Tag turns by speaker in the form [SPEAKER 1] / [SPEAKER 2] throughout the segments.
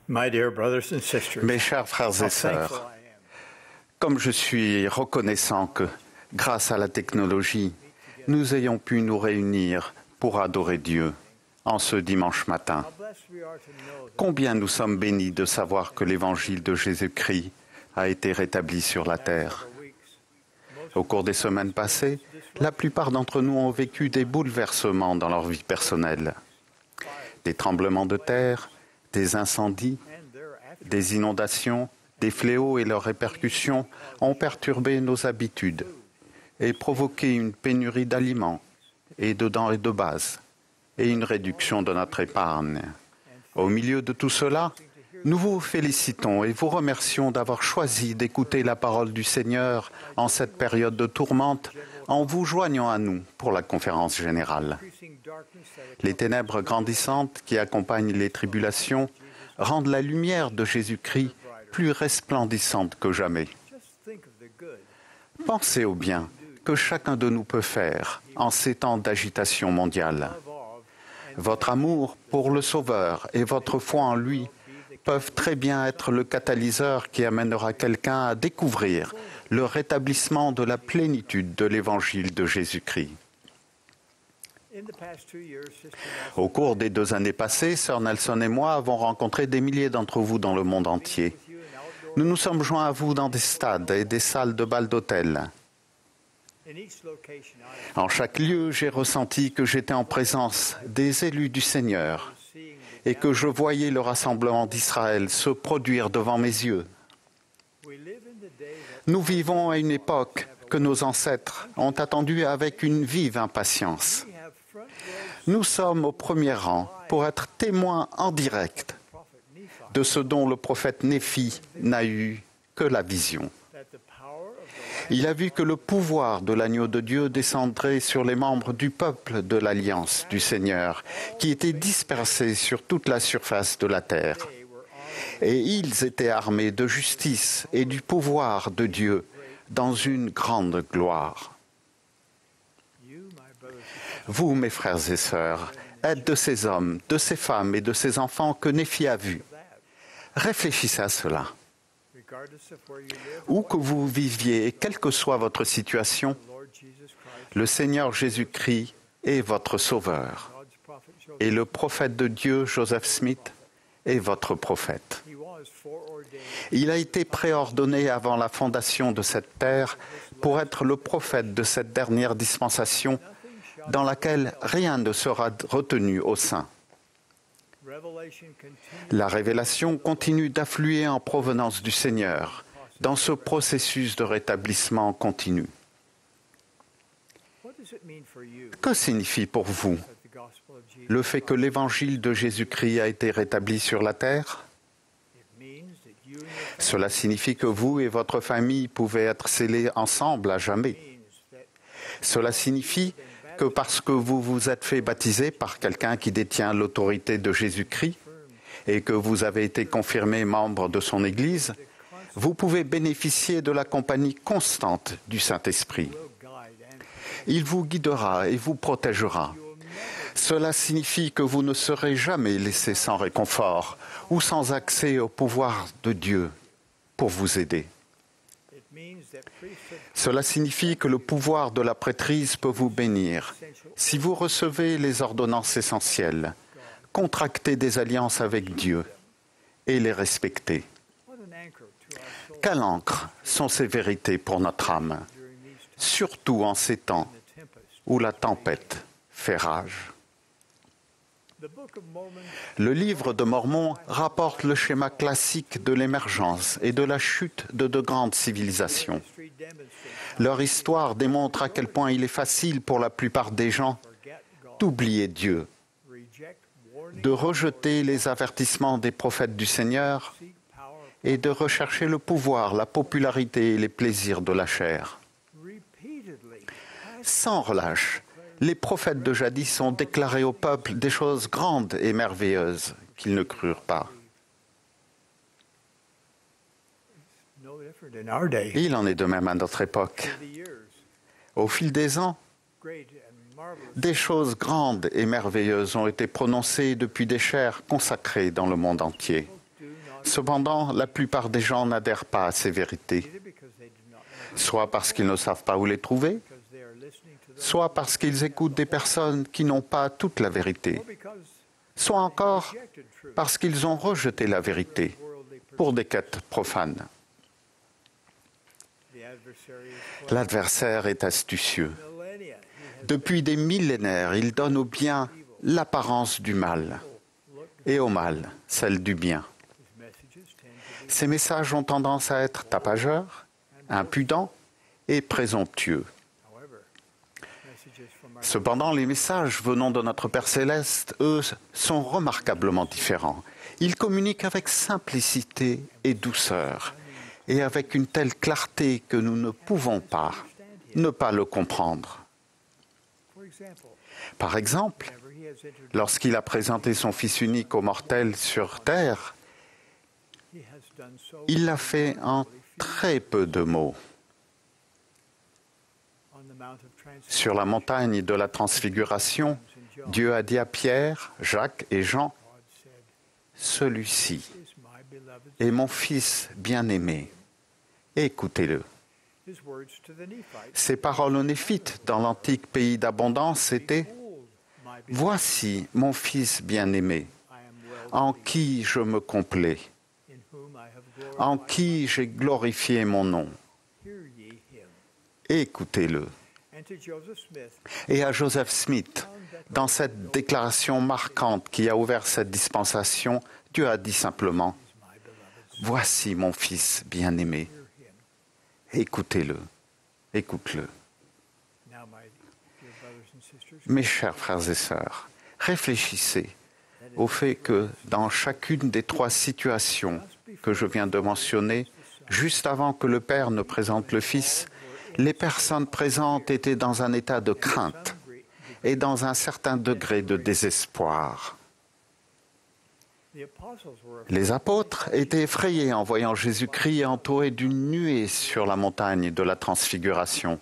[SPEAKER 1] My dear brothers and sisters,
[SPEAKER 2] Mes chers frères
[SPEAKER 1] how
[SPEAKER 2] et sœurs,
[SPEAKER 1] thankful I am
[SPEAKER 2] comme je suis reconnaissant que, grâce à la technologie, nous ayons pu nous réunir pour adorer Dieu en ce dimanche matin.
[SPEAKER 1] how blessed we are to know that
[SPEAKER 2] Combien nous sommes bénis de savoir que l'évangile de Jésus-Christ a été rétabli sur la terre.
[SPEAKER 1] for weeks,
[SPEAKER 2] Au cours des semaines passées, la plupart d'entre nous ont vécu des bouleversements dans leur vie personnelle. Des tremblements de terre, des incendies,
[SPEAKER 1] and their after
[SPEAKER 2] des inondations, des fléaux et leurs répercussions ont perturbé nos habitudes et provoqué une pénurie d'aliments et de denrées de base et une réduction de notre épargne. Au milieu de tout cela, nous vous félicitons et vous remercions d'avoir choisi d'écouter la parole du Seigneur en cette période de tourmente en vous joignant à nous pour la conférence générale.
[SPEAKER 1] increasing darkness that
[SPEAKER 2] Les ténèbres grandissantes qui accompagnent les tribulations rendent la lumière de Jésus-Christ plus resplendissante que jamais.
[SPEAKER 1] just think of the good
[SPEAKER 2] Pensez au bien que chacun de nous peut faire en ces temps d'agitation mondiale.
[SPEAKER 1] of all
[SPEAKER 2] Votre amour pour le Sauveur et votre foi en lui peuvent très bien être le catalyseur qui amènera quelqu'un à découvrir le rétablissement de la plénitude de l'évangile de Jésus-Christ.
[SPEAKER 1] in the past 2 years, Sister Nelson,
[SPEAKER 2] Au cours des 2 années passées, Sœur Nelson et moi avons rencontré des milliers d'entre vous dans le monde entier.
[SPEAKER 1] with you in outdoor
[SPEAKER 2] Nous nous sommes joints à vous dans des stades et des salles de bal d'hôtel.
[SPEAKER 1] in each location I
[SPEAKER 2] En chaque lieu, j'ai ressenti que j'étais en présence des élus du Seigneur
[SPEAKER 1] was seeing the
[SPEAKER 2] et que je voyais le rassemblement d'Israël se produire devant mes yeux.
[SPEAKER 1] we live in the day that
[SPEAKER 2] Nous vivons à une époque que nos ancêtres ont attendue avec une vive impatience.
[SPEAKER 1] we have front row
[SPEAKER 2] Nous sommes au premier rang pour être témoins en direct
[SPEAKER 1] prophet Nephi
[SPEAKER 2] de ce dont le prophète Néphi n'a eu que la vision.
[SPEAKER 1] that the power of the
[SPEAKER 2] Il a vu que le pouvoir de l'agneau de Dieu descendrait sur les membres du peuple de l'Alliance du Seigneur, qui étaient dispersés sur toute la surface de la terre.
[SPEAKER 1] day were armed
[SPEAKER 2] Et ils étaient armés de justice et du pouvoir de Dieu dans une grande gloire.
[SPEAKER 1] you, my brothers,
[SPEAKER 2] Vous, mes frères et sœurs, êtes de ces hommes, de ces femmes et de ces enfants que Néphi a vus.
[SPEAKER 1] that
[SPEAKER 2] Réfléchissez à cela.
[SPEAKER 1] regardless of where you live,
[SPEAKER 2] Où que vous viviez et quelle que soit votre situation,
[SPEAKER 1] the Lord Jesus Christ,
[SPEAKER 2] le Seigneur Jésus-Christ est votre Sauveur.
[SPEAKER 1] God's prophet Joseph,
[SPEAKER 2] Et le prophète de Dieu, Joseph Smith, est votre prophète.
[SPEAKER 1] he was foreordained
[SPEAKER 2] Il a été préordonné avant la fondation de cette terre pour être le prophète de cette dernière dispensation dans laquelle rien ne sera retenu au sein.
[SPEAKER 1] revelation continues
[SPEAKER 2] La révélation continue d'affluer en provenance du Seigneur dans ce processus de rétablissement continu.
[SPEAKER 1] what does it mean for you
[SPEAKER 2] Que signifie pour vous
[SPEAKER 1] that the gospel of Jesus
[SPEAKER 2] le fait que l'évangile de Jésus-Christ a été rétabli sur la terre?
[SPEAKER 1] it means that you and your family
[SPEAKER 2] Cela signifie que vous et votre famille pouvez être scellés ensemble à jamais.
[SPEAKER 1] means that
[SPEAKER 2] Cela signifie que parce que vous vous êtes fait baptiser par quelqu'un qui détient l'autorité de Jésus-Christ et que vous avez été confirmé membre de son Église, vous pouvez bénéficier de la compagnie constante du Saint-Esprit.
[SPEAKER 1] will guide and
[SPEAKER 2] Il vous guidera et vous protégera. Cela signifie que vous ne serez jamais laissé sans réconfort ou sans accès au pouvoir de Dieu pour vous aider.
[SPEAKER 1] it means that priesthood
[SPEAKER 2] Cela signifie que le pouvoir de la prêtrise peut vous bénir. Si vous recevez les ordonnances essentielles, contractez des alliances avec Dieu et les respectez.
[SPEAKER 1] what an anchor to our soul
[SPEAKER 2] Quelle encre sont ces vérités pour notre âme,
[SPEAKER 1] during these times
[SPEAKER 2] surtout en ces temps
[SPEAKER 1] the tempest.
[SPEAKER 2] où la tempête fait rage.
[SPEAKER 1] The Book of Mormon
[SPEAKER 2] Le livre de Mormon rapporte le schéma classique de l'émergence et de la chute de grandes civilisations.
[SPEAKER 1] history demonstrates
[SPEAKER 2] Leur histoire démontre à quel point il est facile pour la plupart des gens
[SPEAKER 1] forget God,
[SPEAKER 2] d'oublier Dieu,
[SPEAKER 1] reject warning,
[SPEAKER 2] de rejeter les avertissements des prophètes du Seigneur
[SPEAKER 1] seek power,
[SPEAKER 2] et de rechercher le pouvoir, la popularité et les plaisirs de la chair.
[SPEAKER 1] repeatedly
[SPEAKER 2] Sans relâche, les prophètes de jadis ont déclaré au peuple des choses grandes et merveilleuses qu'ils ne crurent pas.
[SPEAKER 1] no different in our day.
[SPEAKER 2] Et il en est de même à notre époque.
[SPEAKER 1] Over the years,
[SPEAKER 2] Au fil des ans,
[SPEAKER 1] great and marvelous
[SPEAKER 2] des choses grandes et merveilleuses ont été prononcées depuis des chaires consacrées dans le monde entier.
[SPEAKER 1] do
[SPEAKER 2] Cependant, la plupart des gens n'adhèrent pas à ces vérités,
[SPEAKER 1] either because they do not know
[SPEAKER 2] soit parce qu'ils ne savent pas où les trouver,
[SPEAKER 1] because they are listening to those,
[SPEAKER 2] soit parce qu'ils écoutent des personnes qui n'ont pas toute la vérité,
[SPEAKER 1] or because
[SPEAKER 2] soit encore
[SPEAKER 1] rejected truth
[SPEAKER 2] parce qu'ils ont rejeté la vérité
[SPEAKER 1] worldly
[SPEAKER 2] pour des quêtes profanes.
[SPEAKER 1] the adversary is
[SPEAKER 2] L'adversaire est astucieux.
[SPEAKER 1] millennia. He has
[SPEAKER 2] Depuis des millénaires, il donne au bien l'apparence du mal et au mal celle du bien.
[SPEAKER 1] his messages tend to be,
[SPEAKER 2] Ces messages ont tendance à être tapageurs, impudents et présomptueux.
[SPEAKER 1] however, messages from our
[SPEAKER 2] Cependant, les messages venant de notre Père céleste, eux, sont remarquablement différents. Ils communiquent avec simplicité et douceur, et avec une telle clarté que nous ne pouvons pas ne pas le comprendre.
[SPEAKER 1] for example,
[SPEAKER 2] Par exemple,
[SPEAKER 1] whenever he has introduced,
[SPEAKER 2] lorsqu'il a présenté son Fils unique aux mortels sur terre,
[SPEAKER 1] he has done so
[SPEAKER 2] il l'a fait en très peu de mots.
[SPEAKER 1] on the Mount of Transfiguration.
[SPEAKER 2] Sur la montagne de la transfiguration, Dieu a dit à Pierre, Jacques et Jean,
[SPEAKER 1] God said,
[SPEAKER 2] celui-ci
[SPEAKER 1] "Is my beloved
[SPEAKER 2] est mon Fils bien-aimé. Écoutez-le.
[SPEAKER 1] His words to the Nephites,
[SPEAKER 2] Ces paroles aux Néphites dans l'antique pays d'abondance étaient
[SPEAKER 1] Behold, my
[SPEAKER 2] «
[SPEAKER 1] beloved,
[SPEAKER 2] Voici mon Fils bien-aimé,
[SPEAKER 1] I am well
[SPEAKER 2] en
[SPEAKER 1] pleased,
[SPEAKER 2] qui je me complais,
[SPEAKER 1] in whom I have
[SPEAKER 2] en
[SPEAKER 1] glorified
[SPEAKER 2] qui j'ai glorifié mon nom.
[SPEAKER 1] Hear ye him."
[SPEAKER 2] Écoutez-le. »
[SPEAKER 1] And to Joseph Smith,
[SPEAKER 2] Et à Joseph Smith, dans cette déclaration marquante qui a ouvert cette dispensation, Dieu a dit simplement
[SPEAKER 1] is my beloved,
[SPEAKER 2] « Voici mon Fils bien-aimé.
[SPEAKER 1] hear him.
[SPEAKER 2] Écoutez-le. Écoute-le.
[SPEAKER 1] Now, my dear brothers and sisters,
[SPEAKER 2] Mes chers frères et sœurs, réfléchissez au fait que dans chacune des trois situations que je viens de mentionner, juste avant que le Père ne présente le Fils, les personnes présentes étaient dans un état de crainte et dans un certain degré de désespoir.
[SPEAKER 1] the apostles were
[SPEAKER 2] Les apôtres étaient effrayés en voyant Jésus-Christ entouré d'une nuée sur la montagne de la transfiguration.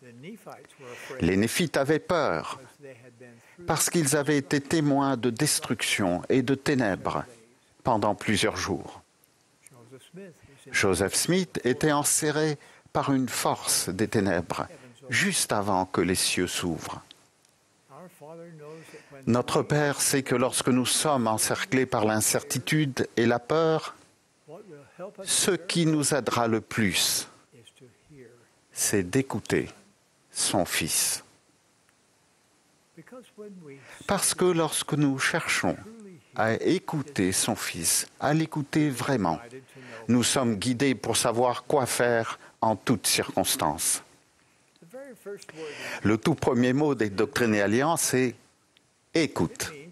[SPEAKER 1] the Nephites were afraid
[SPEAKER 2] Les Néphites avaient peur
[SPEAKER 1] because they had been through
[SPEAKER 2] parce qu'ils avaient été témoins de destruction et de ténèbres pendant plusieurs jours.
[SPEAKER 1] Joseph Smith was in
[SPEAKER 2] Joseph Smith était enserré par une force des ténèbres juste avant que les cieux s'ouvrent.
[SPEAKER 1] our Father knows that when
[SPEAKER 2] Notre Père sait que lorsque nous sommes encerclés par l'incertitude et la peur,
[SPEAKER 1] what will help us
[SPEAKER 2] ce qui nous aidera le plus,
[SPEAKER 1] is to hear,
[SPEAKER 2] c'est d'écouter son Fils.
[SPEAKER 1] because when we
[SPEAKER 2] Parce que lorsque nous cherchons
[SPEAKER 1] truly
[SPEAKER 2] à écouter son Fils, à l'écouter vraiment,
[SPEAKER 1] guided to know,
[SPEAKER 2] nous sommes guidés pour savoir quoi faire en toutes circonstances.
[SPEAKER 1] the very first word
[SPEAKER 2] Le tout premier mot des Doctrines et Alliances est « écoute ».
[SPEAKER 1] means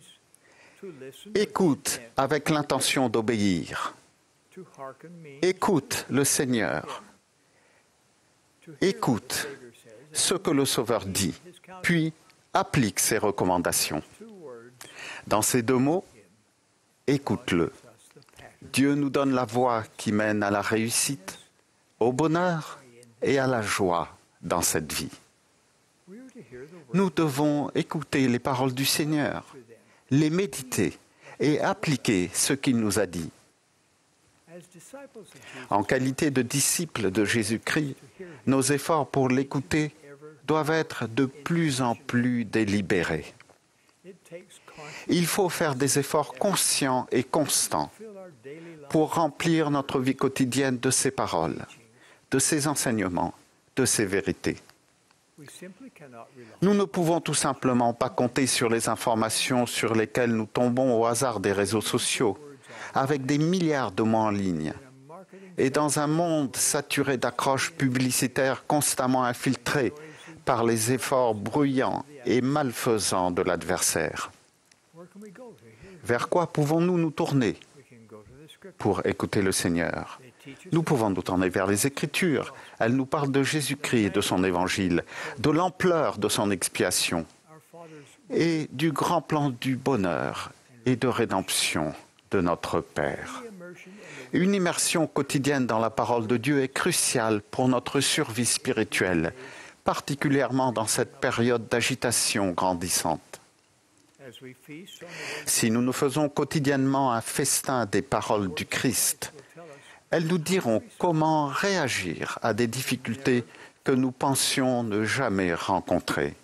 [SPEAKER 1] to listen,
[SPEAKER 2] Écoute avec l'intention d'obéir.
[SPEAKER 1] to hearken means
[SPEAKER 2] Écoute le Seigneur.
[SPEAKER 1] to hear
[SPEAKER 2] Écoute
[SPEAKER 1] what the Savior says,
[SPEAKER 2] ce que le Sauveur dit, puis applique ses recommandations.
[SPEAKER 1] two words
[SPEAKER 2] Dans ces deux mots, écoute-le.
[SPEAKER 1] us the path.
[SPEAKER 2] Dieu nous donne la voie qui mène à la réussite, au bonheur et à la joie dans cette vie.
[SPEAKER 1] We are to hear the word
[SPEAKER 2] Nous devons écouter les paroles du Seigneur,
[SPEAKER 1] through them.
[SPEAKER 2] les méditer et appliquer ce qu'il nous a dit.
[SPEAKER 1] As disciples of Jesus,
[SPEAKER 2] En qualité de disciples de Jésus-Christ, nos efforts pour l'écouter
[SPEAKER 1] ever
[SPEAKER 2] doivent être de plus en plus délibérés.
[SPEAKER 1] it takes conscious
[SPEAKER 2] Il faut faire des efforts conscients et constants
[SPEAKER 1] to fill our daily life
[SPEAKER 2] pour remplir notre vie quotidienne de ces paroles, de ces enseignements, de ces vérités.
[SPEAKER 1] we simply cannot rely
[SPEAKER 2] Nous ne pouvons tout simplement pas compter sur les informations sur lesquelles nous tombons au hasard des réseaux sociaux, avec des milliards de mots en ligne,
[SPEAKER 1] on a marketing
[SPEAKER 2] et dans un monde saturé d'accroches publicitaires constamment infiltrées par les efforts bruyants et malfaisants de l'adversaire.
[SPEAKER 1] where can we go to hear?
[SPEAKER 2] Vers quoi pouvons-nous nous tourner
[SPEAKER 1] We can go to the scripture.
[SPEAKER 2] pour écouter le Seigneur?
[SPEAKER 1] They teach us
[SPEAKER 2] Nous pouvons nous tourner vers les Écritures. Elles nous parlent de Jésus-Christ et de son Évangile, de l'ampleur de son expiation
[SPEAKER 1] our Father's
[SPEAKER 2] et du grand plan du bonheur et de rédemption de notre Père.
[SPEAKER 1] immersion in the
[SPEAKER 2] Une immersion quotidienne dans la parole de Dieu est cruciale pour notre survie spirituelle, particulièrement dans cette période d'agitation grandissante.
[SPEAKER 1] as As we feast on the word
[SPEAKER 2] Si nous nous faisons quotidiennement un festin des paroles du Christ,
[SPEAKER 1] will tell us
[SPEAKER 2] elles nous diront comment réagir à des difficultés que nous pensions ne jamais rencontrer.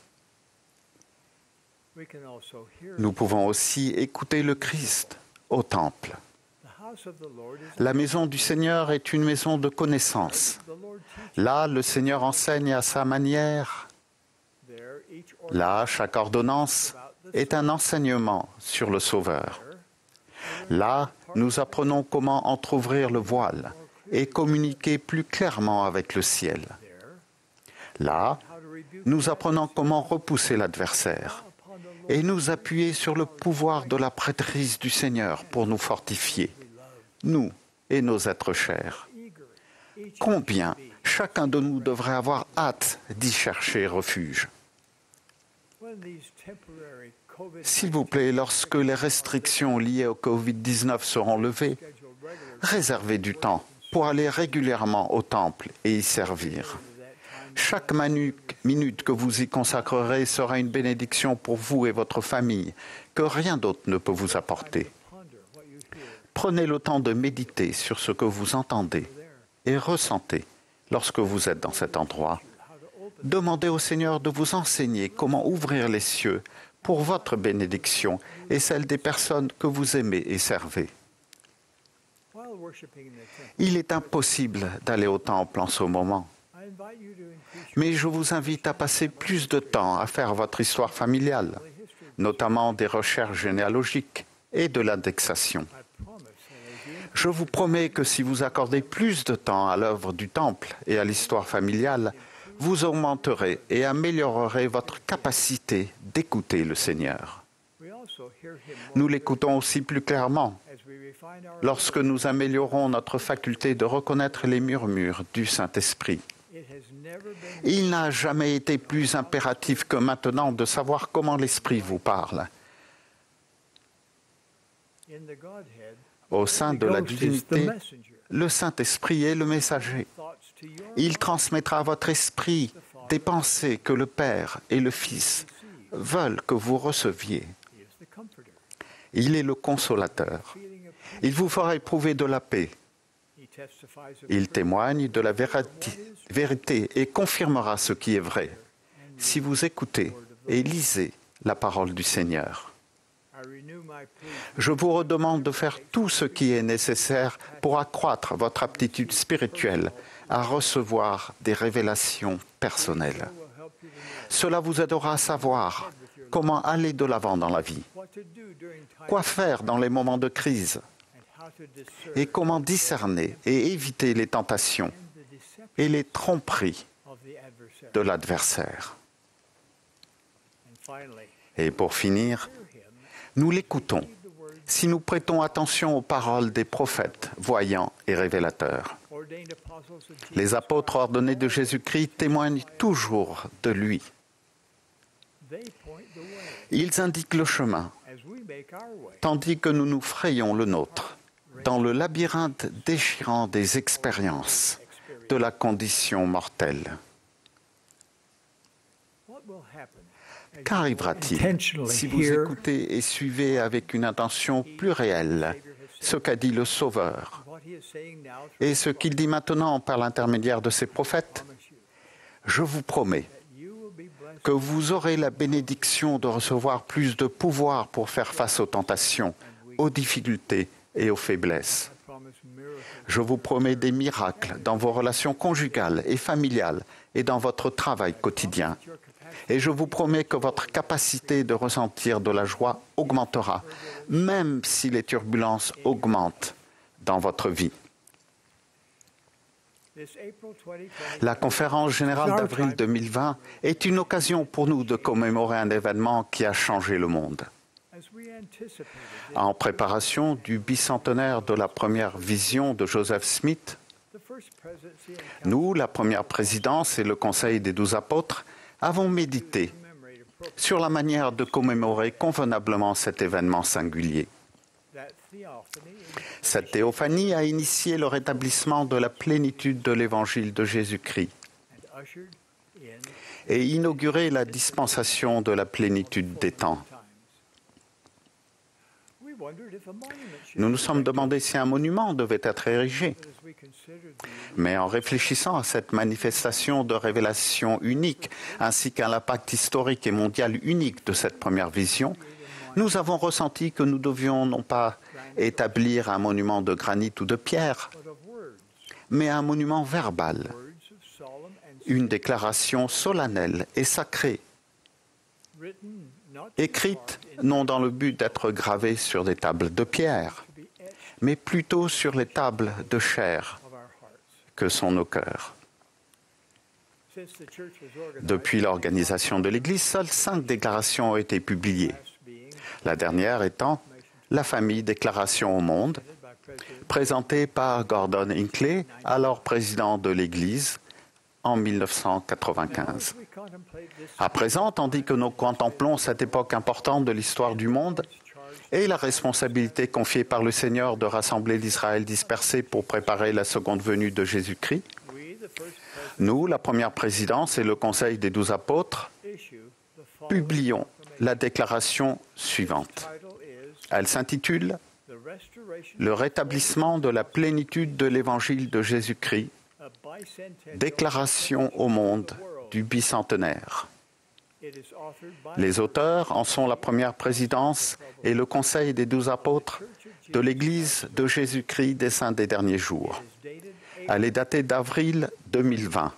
[SPEAKER 1] we can also hear
[SPEAKER 2] Nous pouvons aussi écouter le Christ au temple.
[SPEAKER 1] the house of the Lord is
[SPEAKER 2] La maison du Seigneur est une maison de connaissance.
[SPEAKER 1] the Lord teaches.
[SPEAKER 2] Là, le Seigneur enseigne à sa manière.
[SPEAKER 1] There each
[SPEAKER 2] Là, chaque ordonnance est un enseignement sur le Sauveur. Là, nous apprenons comment entr'ouvrir le voile et communiquer plus clairement avec le ciel. Là,
[SPEAKER 1] how to rebuke
[SPEAKER 2] nous apprenons comment repousser l'adversaire
[SPEAKER 1] upon the Lord
[SPEAKER 2] et nous appuyer sur le pouvoir de la prêtrise du Seigneur pour nous fortifier, nous et nos êtres chers.
[SPEAKER 1] eager. Each
[SPEAKER 2] Combien chacun de nous devrait avoir hâte d'y chercher refuge.
[SPEAKER 1] when these temporary COVID
[SPEAKER 2] S'il vous plaît, lorsque les restrictions liées au Covid-19 seront levées,
[SPEAKER 1] scheduled regular
[SPEAKER 2] réservez du temps pour aller régulièrement au temple et y servir.
[SPEAKER 1] that time
[SPEAKER 2] Chaque minute que vous y consacrerez sera une bénédiction pour vous et votre famille, que rien d'autre ne peut vous apporter.
[SPEAKER 1] ponder what you hear
[SPEAKER 2] Prenez le temps de méditer sur ce que vous entendez
[SPEAKER 1] there,
[SPEAKER 2] et ressentez lorsque vous êtes dans cet endroit.
[SPEAKER 1] how to open
[SPEAKER 2] Demandez au Seigneur de vous enseigner comment ouvrir les cieux pour votre bénédiction et celle des personnes que vous aimez et servez.
[SPEAKER 1] while worshiping in the temple.
[SPEAKER 2] Il est impossible d'aller au temple en ce moment,
[SPEAKER 1] I invite you to increase
[SPEAKER 2] mais je vous invite à passer plus de temps à faire votre histoire familiale,
[SPEAKER 1] your history.
[SPEAKER 2] notamment des recherches généalogiques et de l'indexation.
[SPEAKER 1] I promise that as you
[SPEAKER 2] Je vous promets que si vous accordez plus de temps à l'œuvre du temple et à l'histoire familiale, vous augmenterez et améliorerez votre capacité d'écouter le Seigneur.
[SPEAKER 1] we also hear him more
[SPEAKER 2] Nous l'écoutons aussi plus clairement
[SPEAKER 1] as we refine our
[SPEAKER 2] lorsque nous améliorons notre faculté de reconnaître les murmures du Saint-Esprit.
[SPEAKER 1] it has never been
[SPEAKER 2] Il n'a jamais été plus impératif que maintenant de savoir comment l'Esprit vous parle.
[SPEAKER 1] in the Godhead.
[SPEAKER 2] Au sein de la
[SPEAKER 1] Ghost is the
[SPEAKER 2] divinité,
[SPEAKER 1] messenger.
[SPEAKER 2] le Saint-Esprit est le messager.
[SPEAKER 1] Thoughts to your
[SPEAKER 2] Il transmettra à votre esprit des pensées que le Père et le Fils veulent que vous receviez.
[SPEAKER 1] He is the comforter.
[SPEAKER 2] Il est le consolateur.
[SPEAKER 1] Feeling of peace.
[SPEAKER 2] Il vous fera éprouver de la paix.
[SPEAKER 1] He testifies of
[SPEAKER 2] Il
[SPEAKER 1] truth.
[SPEAKER 2] témoigne de la vérité et confirmera ce qui est vrai. Si vous écoutez et lisez la parole du Seigneur.
[SPEAKER 1] I renew my plea
[SPEAKER 2] Je vous redemande de faire tout ce qui est nécessaire pour accroître votre aptitude spirituelle à recevoir des révélations personnelles.
[SPEAKER 1] will help you to know
[SPEAKER 2] Cela vous aidera à savoir comment aller de l'avant dans la vie,
[SPEAKER 1] what to do during times
[SPEAKER 2] quoi faire dans les moments de crise
[SPEAKER 1] and how to discern
[SPEAKER 2] et comment discerner et éviter les tentations
[SPEAKER 1] the deception
[SPEAKER 2] et les tromperies
[SPEAKER 1] of the adversary.
[SPEAKER 2] de l'adversaire.
[SPEAKER 1] And finally,
[SPEAKER 2] Et pour finir,
[SPEAKER 1] hear him,
[SPEAKER 2] nous l'écoutons
[SPEAKER 1] read the word
[SPEAKER 2] si nous prêtons attention aux paroles des prophètes, voyants et révélateurs.
[SPEAKER 1] ordained apostles of Jesus.
[SPEAKER 2] Les apôtres ordonnés de Jésus-Christ témoignent toujours de lui.
[SPEAKER 1] They point the way
[SPEAKER 2] Ils indiquent le chemin,
[SPEAKER 1] as we make our way.
[SPEAKER 2] tandis que nous nous frayons le nôtre, dans le labyrinthe déchirant des expériences de la condition mortelle.
[SPEAKER 1] What will happen as
[SPEAKER 2] Qu'arrivera-t-il
[SPEAKER 1] intentionally
[SPEAKER 2] si vous
[SPEAKER 1] hear
[SPEAKER 2] écoutez et suivez avec une intention plus réelle ce qu'a dit le Sauveur
[SPEAKER 1] what he is saying now through
[SPEAKER 2] et ce qu'il dit maintenant par l'intermédiaire de ses prophètes?
[SPEAKER 1] promise you
[SPEAKER 2] Je vous promets
[SPEAKER 1] that you will be blessed
[SPEAKER 2] que vous aurez la bénédiction de recevoir plus de pouvoir pour faire face aux tentations, aux difficultés et aux faiblesses.
[SPEAKER 1] I promise miracles
[SPEAKER 2] Je vous promets des miracles dans vos relations conjugales et familiales et dans votre travail quotidien.
[SPEAKER 1] your capacity
[SPEAKER 2] Et je vous promets que votre capacité de ressentir de la joie augmentera, même si les turbulences augmentent dans votre vie.
[SPEAKER 1] this April 2020
[SPEAKER 2] La conférence générale d'avril 2020 est une occasion pour nous de commémorer un événement qui a changé le monde.
[SPEAKER 1] as we anticipated this,
[SPEAKER 2] En préparation du bicentenaire de la première vision de Joseph Smith,
[SPEAKER 1] the first presidency and
[SPEAKER 2] nous, la première présidence et le Conseil des 12 apôtres, avons médité
[SPEAKER 1] commemorate appropriately
[SPEAKER 2] sur la manière de commémorer convenablement cet événement singulier.
[SPEAKER 1] that theophany
[SPEAKER 2] Cette théophanie a initié le rétablissement de la plénitude de l'évangile de Jésus-Christ
[SPEAKER 1] and ushered in
[SPEAKER 2] et inauguré la dispensation de la plénitude des temps.
[SPEAKER 1] times.
[SPEAKER 2] Nous nous sommes demandé si un monument devait être érigé. Mais en réfléchissant à cette manifestation de révélation unique, ainsi qu'à l'impact historique et mondial unique de cette première vision, nous avons ressenti que nous devions non pas établir un monument de granit ou de pierre, mais un monument verbal, une déclaration solennelle et sacrée, écrite non dans le but d'être gravée sur des tables de pierre, mais plutôt sur les tables de chair que sont nos cœurs. Depuis l'organisation de l'Église, seules 5 déclarations ont été publiées. La dernière étant la famille Déclaration au monde, présentée par Gordon Hinckley, alors président de l'Église, en 1995. À présent, tandis que nous contemplons cette époque importante de l'histoire du monde et la responsabilité confiée par le Seigneur de rassembler l'Israël dispersé pour préparer la seconde venue de Jésus-Christ, nous, la première présidence et le Conseil des 12 apôtres, publions la déclaration suivante. Elle s'intitule « Le rétablissement de la plénitude de l'Évangile de Jésus-Christ, déclaration au monde du bicentenaire ». Les auteurs en sont la première présidence et le Conseil des 12 apôtres de l'Église de Jésus-Christ des Saints des derniers jours. Elle est datée d'avril 2020.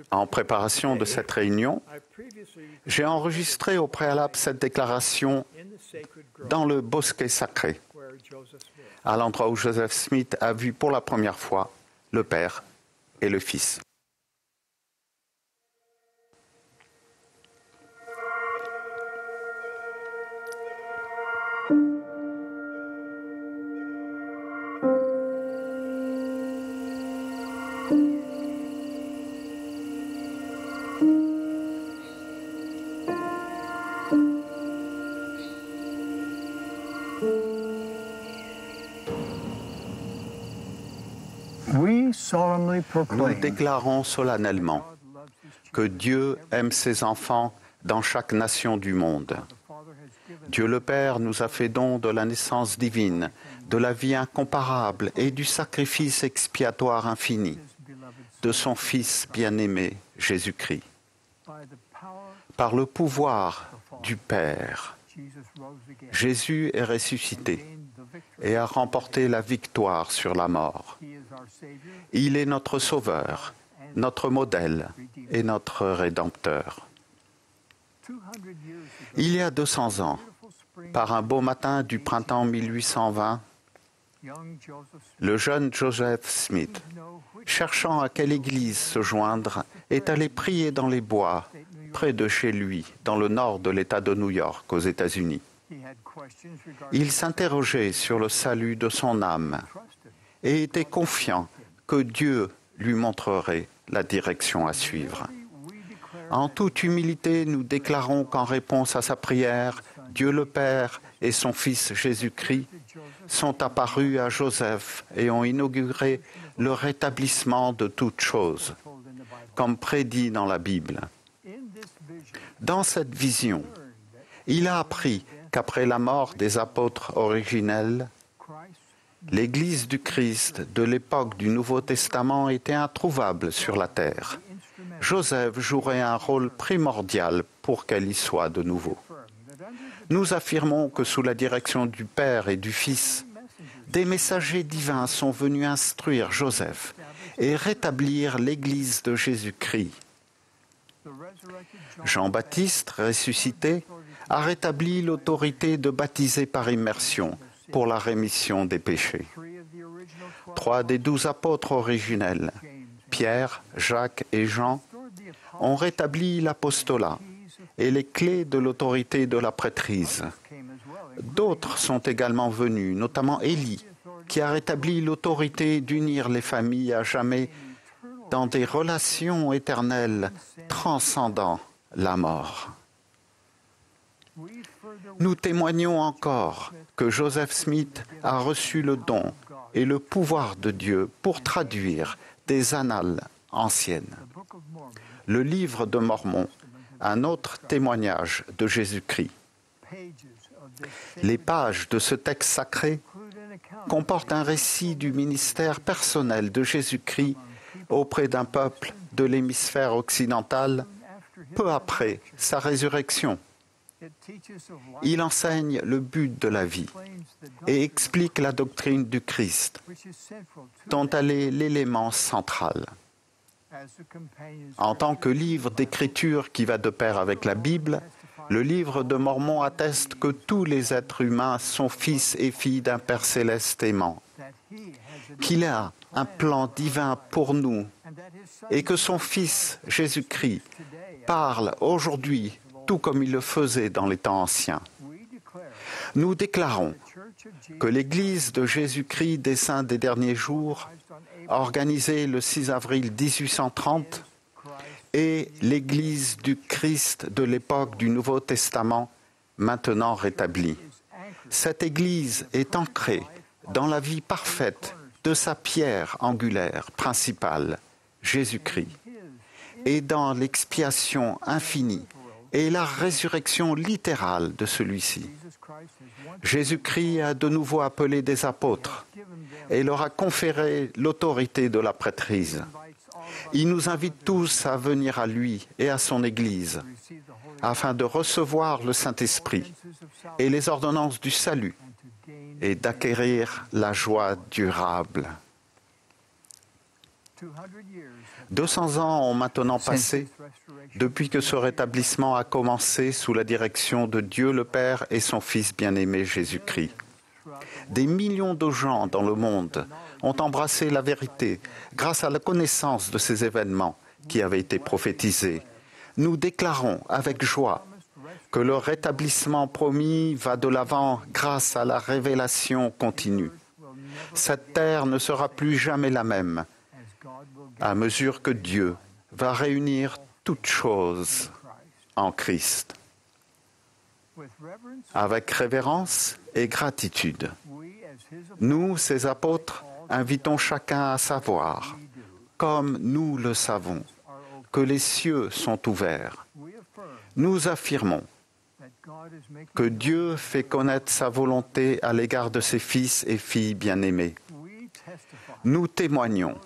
[SPEAKER 2] En préparation de cette réunion, j'ai enregistré au préalable cette déclaration dans le bosquet sacré, à l'endroit où Joseph Smith a vu pour la première fois le Père et le Fils. Nous déclarons solennellement que Dieu aime ses enfants dans chaque nation du monde. Dieu le Père nous a fait don de la naissance divine, de la vie incomparable et du sacrifice expiatoire infini de son Fils bien-aimé, Jésus-Christ. Par le pouvoir du Père, Jésus est ressuscité et a remporté la victoire sur la mort. Il est notre Sauveur, notre modèle et notre Rédempteur. Il y a 200 ans, par un beau matin du printemps 1820, le jeune Joseph Smith, cherchant à quelle église se joindre, est allé prier dans les bois, près de chez lui, dans le nord de l'État de New York, aux États-Unis. Il s'interrogeait sur le salut de son âme et était confiant que Dieu lui montrerait la direction à suivre. En toute humilité, nous déclarons qu'en réponse à sa prière, Dieu le Père et son Fils Jésus-Christ sont apparus à Joseph et ont inauguré le rétablissement de toutes choses, comme prédit dans la Bible. Dans cette vision, il a appris qu'après la mort des apôtres originels, l'Église du Christ de l'époque du Nouveau Testament était introuvable sur la terre. Joseph jouerait un rôle primordial pour qu'elle y soit de nouveau. Nous affirmons que sous la direction du Père et du Fils, des messagers divins sont venus instruire Joseph et rétablir l'Église de Jésus-Christ. Jean-Baptiste, ressuscité, a rétabli l'autorité de baptiser par immersion pour la rémission des péchés. 3 des 12 apôtres originels, Pierre, Jacques et Jean, ont rétabli l'apostolat et les clés de l'autorité de la prêtrise. D'autres sont également venus, notamment Élie, qui a rétabli l'autorité d'unir les familles à jamais dans des relations éternelles transcendant la mort. Nous témoignons encore que Joseph Smith a reçu le don et le pouvoir de Dieu pour traduire des annales anciennes. Le livre de Mormon, un autre témoignage de Jésus-Christ. Les pages de ce texte sacré comportent un récit du ministère personnel de Jésus-Christ auprès d'un peuple de l'hémisphère occidental peu après sa résurrection. Il enseigne le but de la vie et explique la doctrine du Christ, dont elle est l'élément central. En tant que livre d'écriture qui va de pair avec la Bible, le livre de Mormon atteste que tous les êtres humains sont fils et filles d'un Père céleste aimant, qu'il a un plan divin pour nous et que son Fils, Jésus-Christ, parle aujourd'hui tout comme il le faisait dans les temps anciens. Nous déclarons que l'Église de Jésus-Christ des Saints des Derniers Jours, organisée le 6 avril 1830, est l'Église du Christ de l'époque du Nouveau Testament, maintenant rétablie. Cette Église est ancrée dans la vie parfaite de sa pierre angulaire principale, Jésus-Christ, et dans l'expiation infinie et la résurrection littérale de celui-ci. Jésus-Christ a de nouveau appelé des apôtres et leur a conféré l'autorité de la prêtrise. Il nous invite tous à venir à lui et à son Église afin de recevoir le Saint-Esprit et les ordonnances du salut et d'acquérir la joie durable. 200 ans ont maintenant passé depuis que ce rétablissement a commencé sous la direction de Dieu le Père et son Fils bien-aimé Jésus-Christ. Des millions de gens dans le monde ont embrassé la vérité grâce à la connaissance de ces événements qui avaient été prophétisés. Nous déclarons avec joie que le rétablissement promis va de l'avant grâce à la révélation continue. Cette terre ne sera plus jamais la même à mesure que Dieu va réunir toutes choses en Christ. Avec révérence et gratitude, nous, ses apôtres, invitons chacun à savoir, comme nous le savons, que les cieux sont ouverts. Nous affirmons que Dieu fait connaître sa volonté à l'égard de ses fils et filles bien-aimés. Nous témoignons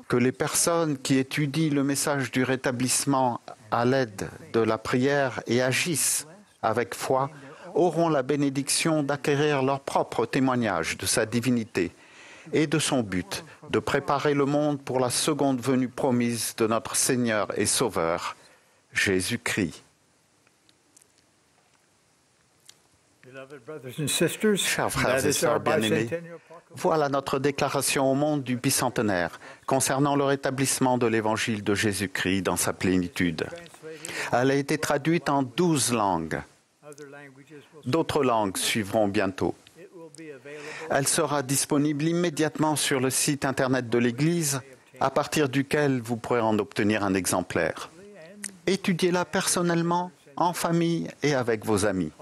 [SPEAKER 2] que les personnes qui étudient le message du rétablissement à l'aide de la prière et agissent avec foi auront la bénédiction d'acquérir leur propre témoignage de sa divinité et de son but de préparer le monde pour la seconde venue promise de notre Seigneur et Sauveur, Jésus-Christ. Chers frères et sœurs bien-aimés, voilà notre déclaration au monde du bicentenaire concernant le rétablissement de l'évangile de Jésus-Christ dans sa plénitude. Elle a été traduite en 12 langues. D'autres langues suivront bientôt. Elle sera disponible immédiatement sur le site Internet de l'Église, à partir duquel vous pourrez en obtenir un exemplaire. Étudiez-la personnellement, en famille et avec vos amis.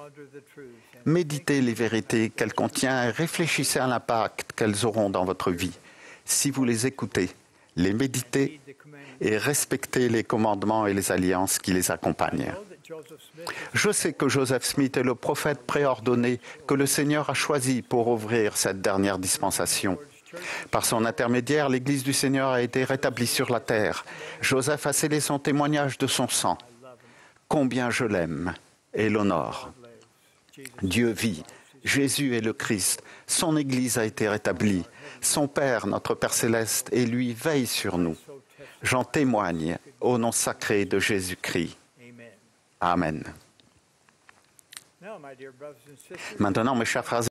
[SPEAKER 2] Méditez les vérités qu'elle contient et réfléchissez à l'impact qu'elles auront dans votre vie. Si vous les écoutez, les méditez et respectez les commandements et les alliances qui les accompagnent. Je sais que Joseph Smith est le prophète préordonné que le Seigneur a choisi pour ouvrir cette dernière dispensation. Par son intermédiaire, l'Église du Seigneur a été rétablie sur la terre. Joseph a scellé son témoignage de son sang. Combien je l'aime et l'honore. Dieu vit, Jésus est le Christ, son Église a été rétablie, son Père, notre Père céleste, et lui veille sur nous. J'en témoigne au nom sacré de Jésus-Christ. Amen. Maintenant, mes chers frères